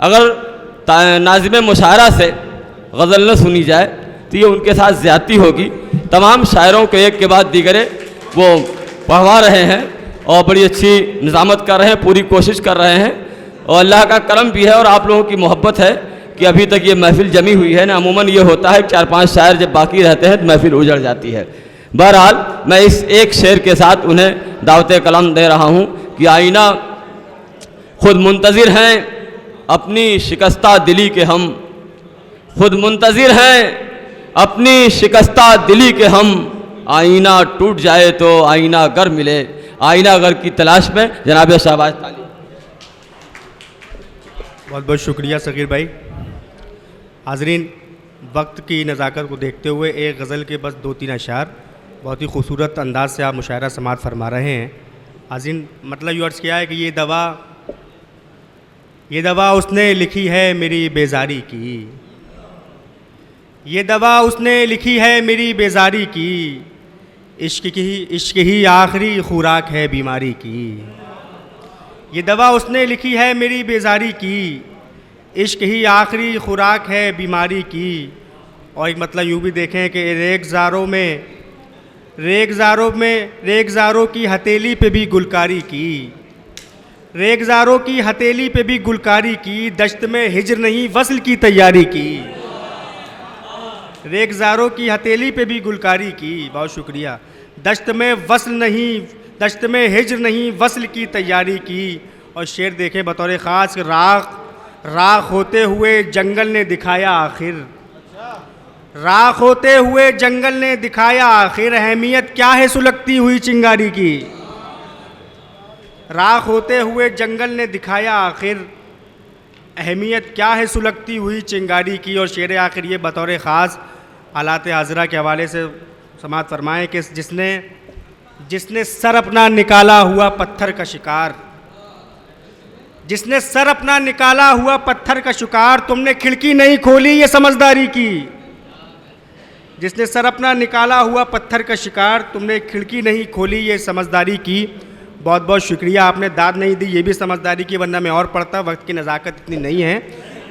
अगर नाज़िम मुशायरा से गज़ल न सुनी जाए तो ये उनके साथ ज़्यादती होगी। तमाम शायरों को एक के बाद दीगरे वो पढ़वा रहे हैं और बड़ी अच्छी निज़ामत कर रहे हैं, पूरी कोशिश कर रहे हैं और अल्लाह का करम भी है और आप लोगों की मोहब्बत है कि अभी तक ये महफ़िल जमी हुई है ना। अमूमन ये होता है 4-5 शायर जब बाकी रहते हैं तो महफ़िल उजड़ जाती है। बहरहाल मैं इस एक शेर के साथ उन्हें दावत कलाम दे रहा हूँ कि आईना खुद मुंतज़िर हैं अपनी शिकस्ता दिली के हम, खुद मुंतज़िर हैं अपनी शिकस्ता दिली के हम, आईना टूट जाए तो आईना गर मिले, आईना गर की तलाश में। जनाब शाहबाज ताली। बहुत बहुत शुक्रिया सग़ीर भाई। हाज़रीन, वक्त की नज़ाकत को देखते हुए एक गज़ल के बस 2-3 अशार बहुत ही खूबसूरत अंदाज से आप मुशायरा समात फरमा रहे हैं। हाज़रीन, मतलब यूँ अर्ज़ किया है कि ये दवा उसने लिखी है मेरी बेजारी की, ये दवा उसने लिखी है मेरी बेजारी की, इश्क ही आखिरी खुराक है बीमारी की। ये दवा उसने लिखी है मेरी बेजारी की, इश्क ही आखिरी खुराक है बीमारी की। और एक मतलब यूँ भी देखें कि रेगज़ारों की हथेली पे भी गुलकारी की, रेगज़ारों की हथेली पे भी गुलकारी की, दश्त में हिज्र नहीं वस्ल की तैयारी की, रेगज़ारों की हथेली पे भी गुलकारी की। बहुत शुक्रिया। दश्त में हिज्र नहीं वस्ल की तैयारी की। और शेर देखें बतौर ख़ास, राख होते हुए जंगल ने दिखाया आखिर, राख होते हुए जंगल ने दिखाया आखिर, अहमियत क्या है सुलगती हुई चिंगारी की, राख होते हुए जंगल ने दिखाया आखिर, अहमियत क्या है सुलगती हुई चिंगारी की। और शेर आखिर ये बतौर ख़ास हालात हाज़िरा के हवाले से समात फरमाएँ कि जिसने सर अपना निकाला हुआ पत्थर का शिकार, जिसने सर अपना निकाला हुआ पत्थर का शिकार, तुमने खिड़की नहीं खोली ये समझदारी की, जिसने सर अपना निकाला हुआ पत्थर का शिकार, तुमने खिड़की नहीं खोली ये समझदारी की। बहुत बहुत शुक्रिया। आपने दाद नहीं दी ये भी समझदारी की, वरना मैं और पढ़ता, वक्त की नज़ाकत इतनी नहीं है।